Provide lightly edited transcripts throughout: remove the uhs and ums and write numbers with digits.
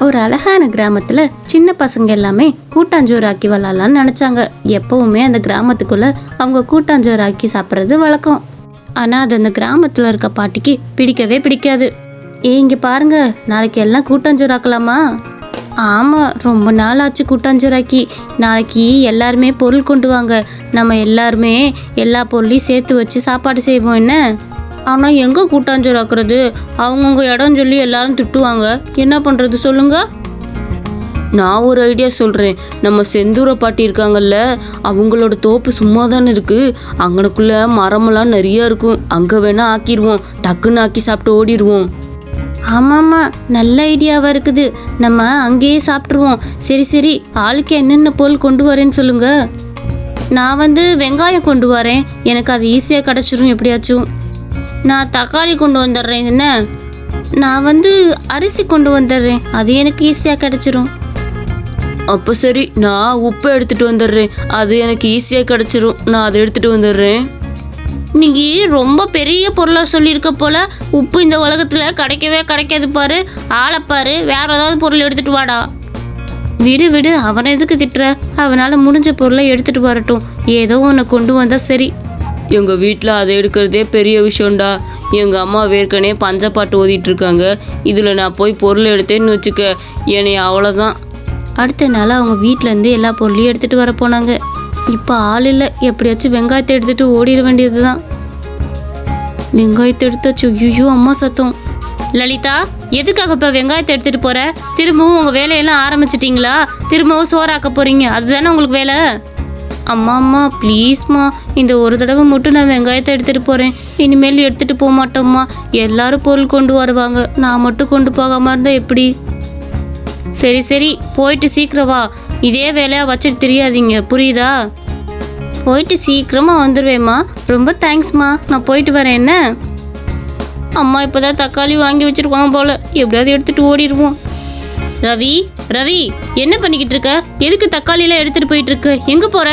ஒரு அழகான கிராமத்துல சின்ன பசங்க எல்லாமே கூட்டாஞ்சோறு ஆக்கி விளாட்லான்னு நினைச்சாங்க. எப்பவுமே அந்த கிராமத்துக்குள்ள அவங்க கூட்டாஞ்சோறு ஆக்கி சாப்பிட்றது வழக்கம். ஆனா அது அந்த கிராமத்துல இருக்க பாட்டிக்கு பிடிக்கவே பிடிக்காது. இங்க பாருங்க, நாளைக்கு எல்லாம் கூட்டாஞ்சோறு ஆக்கலாமா? ஆமா, ரொம்ப நாள் ஆச்சு கூட்டாஞ்சோறாக்கி. நாளைக்கு எல்லாருமே பொருள் கொண்டு வாங்க. நம்ம எல்லாருமே எல்லா பொருளையும் சேர்த்து வச்சு சாப்பாடு செய்வோம் என்ன? ஆனால் எங்கே கூட்டாஞ்சோறு ஆக்குறது? அவங்கவுங்க இடம் சொல்லி எல்லாரும் திட்டுவாங்க. என்ன பண்ணுறது சொல்லுங்க? நான் ஒரு ஐடியா சொல்கிறேன். நம்ம செந்தூர பாட்டி இருக்காங்கல்ல, அவங்களோட தோப்பு சும்மா தானே இருக்குது. அங்கனக்குள்ளே மரமெல்லாம் நிறையா இருக்கும். அங்கே வேணால் ஆக்கிடுவோம். டக்குன்னு ஆக்கி சாப்பிட்டு ஓடிடுவோம். ஆமாம்மா, நல்ல ஐடியாவாக இருக்குது. நம்ம அங்கேயே சாப்பிட்ருவோம். சரி சரி, ஆளுக்கு என்னென்ன பொருள் கொண்டு வரேன்னு சொல்லுங்க. நான் வெங்காயம் கொண்டு வரேன். எனக்கு அது ஈஸியாக கிடச்சிரும் எப்படியாச்சும். நான் தக்காளி கொண்டு வந்துடுறேன். என்ன? நான் அரிசி கொண்டு வந்துடுறேன். அது எனக்கு ஈஸியாக கிடச்சிரும். அப்போ சரி, நான் உப்பை எடுத்துகிட்டு வந்துடுறேன். அது எனக்கு ஈஸியாக கிடச்சிரும். நான் அதை எடுத்துகிட்டு வந்துடுறேன். நீங்கள் ரொம்ப பெரிய பொருளாக சொல்லியிருக்க போல். உப்பு இந்த உலகத்தில் கிடைக்கவே கிடைக்காது பாரு. ஆளைப்பாரு, வேறு ஏதாவது பொருள் எடுத்துகிட்டு வாடா. விடு விடு, அவனை எதுக்கு திட்டுற? அவனால் முடிஞ்ச பொருளை எடுத்துகிட்டு வரட்டும். ஏதோ ஒன்று கொண்டு வந்தால் சரி. எங்கள் வீட்டில் அதை எடுக்கிறதே பெரிய விஷயம்டா. எங்கள் அம்மா வேர்க்கனே பஞ்சப்பாட்டு ஓதிட்டுருக்காங்க. இதில் நான் போய் பொருள் எடுத்தேன்னு வச்சுக்க, என்னை அவ்வளோதான். அடுத்த நாள் அவங்க வீட்டிலேருந்து எல்லா பொருளையும் எடுத்துகிட்டு வர போனாங்க. இப்போ ஆள் இல்லை. எப்படியாச்சும் வெங்காயத்தை எடுத்துகிட்டு ஓடிட வேண்டியது தான். வெங்காயத்தை எடுத்தாச்சு. ஐயோ, அம்மா சத்தம். லலிதா, எதுக்காக இப்போ வெங்காயத்தை எடுத்துகிட்டு போகிற? திரும்பவும் உங்கள் வேலையெல்லாம் ஆரம்பிச்சிட்டிங்களா? திரும்பவும் சோறாக்க போகிறீங்க, அதுதானே உங்களுக்கு வேலை? அம்மா ப்ளீஸ்மா, இந்த ஒரு தடவை மட்டும் நான் வெங்காயத்தை எடுத்துகிட்டு போகிறேன். இனிமேல் எடுத்துகிட்டு போக மாட்டோம்மா. எல்லாரும் பொருள் கொண்டு வருவாங்க, நான் மட்டும் கொண்டு போகாமல் இருந்தால் எப்படி? சரி சரி, போயிட்டு சீக்கிரம் வா. இதே வேலையாக வச்சுட்டு தெரியாதீங்க, புரியுதா? போயிட்டு சீக்கிரமாக வந்துடுவேம்மா. ரொம்ப தேங்க்ஸ்மா, நான் போயிட்டு வரேன். என்ன? அம்மா இப்போ தான் தக்காளி வாங்கி வச்சுருவாங்க போல். எப்படியாவது எடுத்துகிட்டு ஓடிடுவோம். ரவி ரவி, என்ன பண்ணிக்கிட்டு இருக்க? எதுக்கு தக்காளியெல்லாம் எடுத்துகிட்டு போயிட்டுருக்கு? எங்கே போகிற?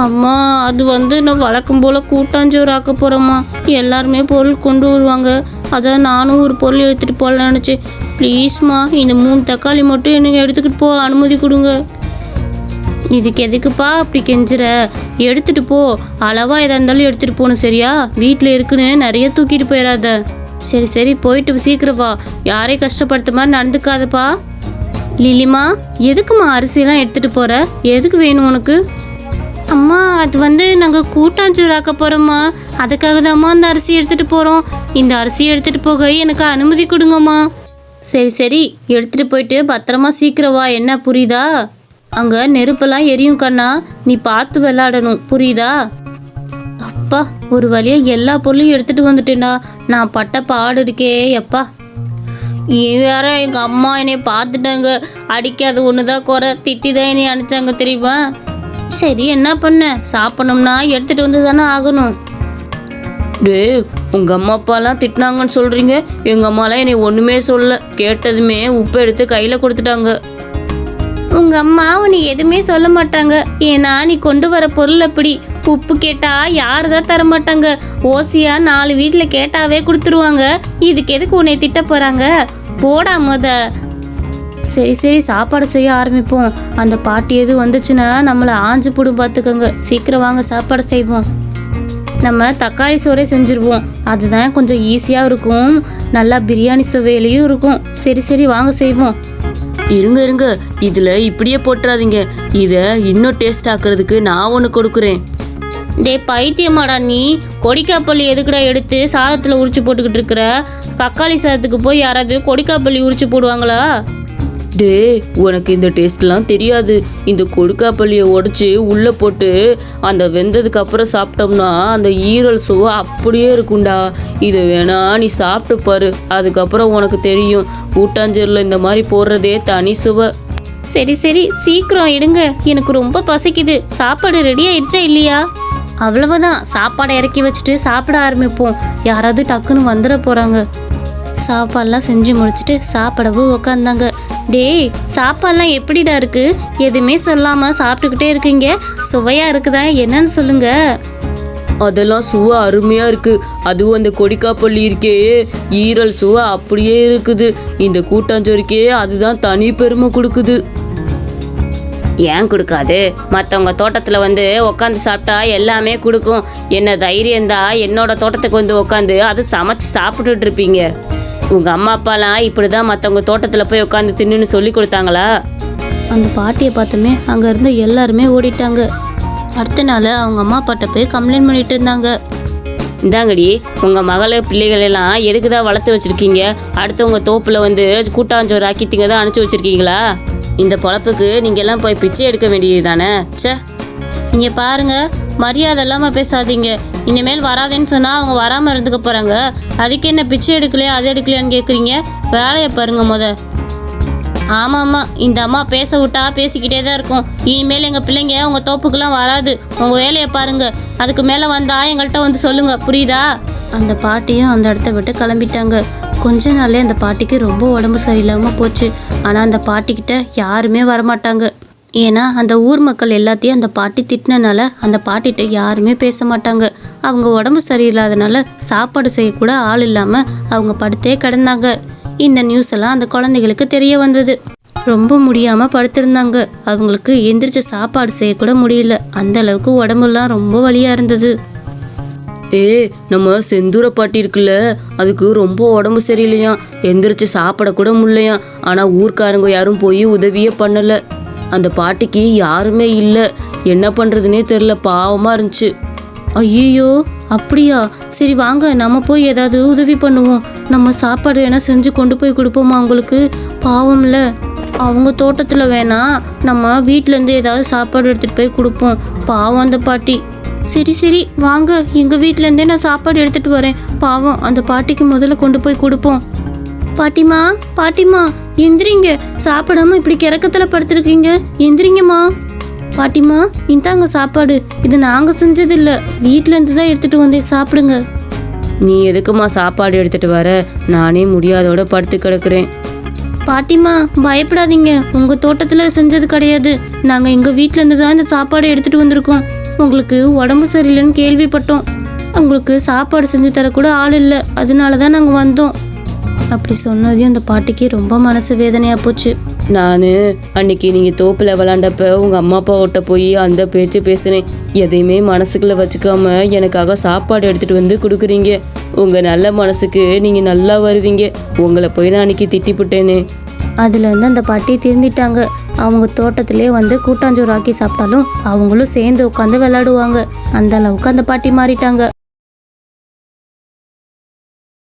அம்மா, அது நான் வழக்கம் போல் கூட்டாஞ்சோறு ஆக்க போகிறேம்மா. எல்லாருமே பொருள் கொண்டு வருவாங்க. அதான் நானும் ஒரு பொருள் எடுத்துகிட்டு போகலான்னு நினச்சேன். ப்ளீஸ்மா, இந்த 3 தக்காளி மட்டும் எனக்கு எடுத்துக்கிட்டு போக அனுமதி கொடுங்க. இதுக்கு எதுக்குப்பா அப்படி கெஞ்சுற? எடுத்துகிட்டு போ. அளவாக எதாக இருந்தாலும் எடுத்துகிட்டு போகணும், சரியா? வீட்டில் இருக்குன்னு நிறைய தூக்கிட்டு போயிடாத. சரி சரி, போயிட்டு சீக்கிரம் வா. யாரையும் கஷ்டப்படுத்த மாதிரி நடந்துக்காதப்பா. லிலிமா, எதுக்குமா அரிசியெல்லாம் எடுத்துகிட்டு போகிற? எதுக்கு வேணும் உனக்கு? அம்மா, அது நாங்கள் கூட்டாஞ்சோறு ஆக்க போகிறோம்மா. அதுக்காக தான்மா அந்த அரிசி எடுத்துகிட்டு போகிறோம். இந்த அரிசியை எடுத்துகிட்டு போக எனக்கு அனுமதி கொடுங்கம்மா. சரி சரி, எடுத்துகிட்டு போயிட்டு பத்திரமா சீக்கிரம் வா. என்ன, புரியுதா? அங்கே நெருப்பெல்லாம் எரியும் கண்ணா, நீ பார்த்து விளையாடணும், புரியுதா? அப்பா, ஒரு வழியாக எல்லா பொருளையும் எடுத்துகிட்டு வந்துட்டேன்டா. நான் பட்ட பாடு இருக்கே எப்பா. வேற எங்கள் அம்மா என்னை பார்த்துட்டாங்க. அடிக்காத ஒன்று தான் குறை, திட்டி தான் என்னை அனுப்பிச்சாங்க தெரியுமா? சரி, என்ன பண்ண? சாப்பிடணும்னா எடுத்துகிட்டு வந்து தானே ஆகணும். டே, உங்கள் அம்மா அப்பாலாம் திட்டினாங்கன்னு சொல்கிறீங்க. எங்கள் அம்மாலாம் என்னை ஒன்றுமே சொல்ல. கேட்டதுமே உப்பை எடுத்து கையில் கொடுத்துட்டாங்க. உங்கள் அம்மா உன்னை எதுவுமே சொல்ல மாட்டாங்க. ஏன்னா நீ கொண்டு வர பொருள் அப்படி. உப்பு கேட்டால் யாரு தான் தர மாட்டாங்க. ஓசியாக 4 வீட்டில் கேட்டாவே கொடுத்துருவாங்க. இதுக்கு எதுக்கு உன்னை திட்ட போகிறாங்க? போடா முத. சரி சரி, சாப்பாடு செய்ய ஆரம்பிப்போம். அந்த பாட்டி எதுவும் வந்துச்சுன்னா நம்மளை ஆஞ்சு போடும், பார்த்துக்கோங்க. சீக்கிரம் வாங்க, சாப்பாடு செய்வோம். நம்ம தக்காளி சோறே செஞ்சுருவோம். அதுதான் கொஞ்சம் ஈஸியாக இருக்கும். நல்லா பிரியாணி சுவையிலையும் இருக்கும். சரி சரி, வாங்க செய்வோம். இருங்க, இதில் இப்படியே போட்டுறாதீங்க. இதை இன்னும் டேஸ்ட் ஆக்குறதுக்கு நான் ஒன்று கொடுக்குறேன். டே பைத்தியமாடா நீ. கொடிக்காப்பள்ளி எதுக்குடா எடுத்து சாதத்தில் உரிச்சு போட்டுக்கிட்டு இருக்கிற? தக்காளி சாதத்துக்கு போய் யாராவது கொடிக்காப்பள்ளி உரிச்சு போடுவாங்களா? டே, உனக்கு இந்த டேஸ்ட்லாம் தெரியாது. இந்த கொடுக்காப்பள்ளியை உடச்சி உள்ளே போட்டு அந்த வெந்ததுக்கு அப்புறம் சாப்பிட்டோம்னா அந்த ஈரல் சுவை அப்படியே இருக்கும்டா. இதை வேணா நீ சாப்பிட்டு பாரு, அதுக்கப்புறம் உனக்கு தெரியும். கூட்டாஞ்சோறில் இந்த மாதிரி போடுறதே தனி சுவை. சரி சரி, சீக்கிரம் எடுங்க. எனக்கு ரொம்ப பசிக்குது. சாப்பாடு ரெடி ஆயிடுச்சா இல்லையா? அவ்வளவுதான், சாப்பாடை இறக்கி வச்சுட்டு சாப்பிட ஆரம்பிப்போம். யாராவது டக்குன்னு வந்துட போகிறாங்க. சாப்பாடெல்லாம் செஞ்சு முடிச்சுட்டு சாப்பிடவும் உக்காந்தாங்க. டேய், சாப்பாடெல்லாம் எப்படிடா இருக்கு? எதுவுமே சொல்லாமல் சாப்பிட்டுக்கிட்டே இருக்கீங்க. சுவையாக இருக்குதா? என்னன்னு சொல்லுங்க. அதெல்லாம் சுவை அருமையா இருக்கு. அதுவும் அந்த கொடிக்காப்பள்ளி இருக்கே, ஈரல் சுவை அப்படியே இருக்குது. இந்த கூட்டாஞ்சோறுக்கே அதுதான் தனி பெருமை கொடுக்குது. ஏன் கொடுக்காது? மற்றவங்க தோட்டத்தில் வந்து உட்காந்து சாப்பிட்டா எல்லாமே கொடுக்கும். என்ன தைரியந்தா என்னோட தோட்டத்துக்கு வந்து உட்காந்து அது சமைச்சு சாப்பிட்டுட்டு இருப்பீங்க. உங்கள் அம்மா அப்பாலாம் இப்படி தான் மற்றவங்க தோட்டத்தில் போய் உட்காந்து தின்னுன்னு சொல்லி கொடுத்தாங்களா? அந்த பாட்டியை பார்த்துமே அங்கே இருந்த எல்லாருமே ஓடிட்டாங்க. அடுத்த நாள் அவங்க அம்மா அப்பாட்ட போய் கம்ப்ளைண்ட் பண்ணிட்டு இருந்தாங்க. இந்தாங்கடி, உங்கள் மகளை பிள்ளைகளெல்லாம் எதுக்கு தான் வளர்த்து வச்சுருக்கீங்க? அடுத்தவங்க தோப்பில் வந்து கூட்டாஞ்சோறு ஆக்கித்திங்க தான் அனுப்பிச்சி வச்சுருக்கீங்களா? இந்த பொழப்புக்கு நீங்கள் எல்லாம் போய் பிச்சை எடுக்க வேண்டியது தானே? சே, இங்கே பாருங்க, மரியாதை இல்லாமல் பேசாதீங்க. இனிமேல் வராதேன்னு சொன்னால் அவங்க வராமல் இருந்துக்க போகிறாங்க. அதுக்கு என்ன பிச்சை எடுக்கலையா அது எடுக்கலையான்னு கேட்குறீங்க? வேலையை பாருங்க ஆமாம், இந்த அம்மா பேச விட்டா பேசிக்கிட்டே தான் இருக்கும். இனிமேல் எங்கள் பிள்ளைங்க உங்கள் தோப்புக்கெல்லாம் வராது. உங்கள் வேலையை பாருங்க. அதுக்கு மேலே வந்தால் எங்கள்கிட்ட வந்து சொல்லுங்க, புரியுதா? அந்த பாட்டியும் அந்த இடத்த விட்டு கிளம்பிட்டாங்க. கொஞ்ச நாள்லேயே அந்த பாட்டிக்கு ரொம்ப உடம்பு சரியில்லாமல் போச்சு. ஆனால் அந்த பாட்டிக்கிட்ட யாருமே வரமாட்டாங்க. ஏன்னா அந்த ஊர் மக்கள் எல்லாத்தையும் அந்த பாட்டி திட்டினனால அந்த பாட்டிகிட்ட யாருமே பேச மாட்டாங்க. அவங்க உடம்பு சரியில்லாதனால சாப்பாடு செய்யக்கூட ஆள் இல்லாமல் அவங்க படுத்தே கிடந்தாங்க. இந்த நியூஸ் எல்லாம் அந்த குழந்தைகளுக்கு தெரிய வந்தது. ரொம்ப முடியாமல் படுத்திருந்தாங்க. அவங்களுக்கு எந்திரிச்சு சாப்பாடு செய்யக்கூட முடியல. அந்த அளவுக்கு உடம்புலாம் ரொம்ப வலியாக இருந்தது. நம்ம செந்தூர பாட்டி இருக்குல்ல, அதுக்கு ரொம்ப உடம்பு சரியில்லையா, எந்திரிச்சு சாப்பிடக்கூட முடியலையா. ஆனால் ஊர்க்காரங்க யாரும் போய் உதவியே பண்ணலை. அந்த பாட்டிக்கு யாருமே இல்லை. என்ன பண்ணுறதுனே தெரில, பாவமாக இருந்துச்சு. ஐயோ, அப்படியா? சரி வாங்க, நம்ம போய் ஏதாவது உதவி பண்ணுவோம். நம்ம சாப்பாடு வேணா செஞ்சு கொண்டு போய் கொடுப்போமா அவங்களுக்கு? பாவம்ல. அவங்க தோட்டத்தில் வேணா நம்ம வீட்டிலேருந்து ஏதாவது சாப்பாடு எடுத்துகிட்டு போய் கொடுப்போம். பாவம் அந்த பாட்டி. சரி வாங்க, எங்கள் வீட்டிலேருந்தே நான் சாப்பாடு எடுத்துகிட்டு வரேன். பாவம் அந்த பாட்டிக்கு முதல்ல கொண்டு போய் கொடுப்போம். பாட்டிமா எந்திரிங்க. சாப்பிடாம இப்படி கிறக்கத்தில் படுத்துருக்கீங்க. எந்திரிங்கம்மா. பாட்டிமா, இந்தாங்க சாப்பாடு. இது நாங்கள் செஞ்சதில்லை, வீட்டிலேருந்து தான் எடுத்துகிட்டு வந்தேன். சாப்பிடுங்க. நீ எதுக்குமா சாப்பாடு எடுத்துகிட்டு வர? நானே முடியாதோட படுத்து கிடக்குறேன். பாட்டிமா, பயப்படாதீங்க. உங்கள் தோட்டத்தில் செஞ்சது கிடையாது. நாங்கள் எங்கள் வீட்டிலேருந்து தான் இந்த சாப்பாடு எடுத்துகிட்டு வந்திருக்கோம். உங்களுக்கு உடம்பு சரியில்லைன்னு கேள்விப்பட்டோம். உங்களுக்கு சாப்பாடு செஞ்சு தரக்கூட ஆள் இல்லை, அதனால தான் நாங்கள் வந்தோம். அப்படி சொன்னதையும் அந்த பாட்டிக்கு ரொம்ப மனசு வேதனையாக போச்சு. நான் அன்னைக்கு நீங்கள் தோப்பில் விளாண்டப்ப உங்கள் அம்மா அப்பாவோட்ட போய் அந்த பேச்சு பேசுனேன். எதையுமே மனசுக்குள்ளே வச்சுக்காம எனக்காக சாப்பாடு எடுத்துகிட்டு வந்து கொடுக்குறீங்க. உங்கள் நல்ல மனசுக்கு நீங்கள் நல்லா வருவீங்க. உங்களை போய் நான் அன்னைக்கு திட்டிப்புட்டேனே. அதுலேருந்து அந்த பாட்டி திருந்திட்டாங்க. அவங்க தோட்டத்திலே வந்து கூட்டாஞ்சோறு ஆக்கி சாப்பிட்டாலும் அவங்களும் சேர்ந்து உட்காந்து விளையாடுவாங்க. அந்த அளவுக்கு அந்த பாட்டி மாறிட்டாங்க.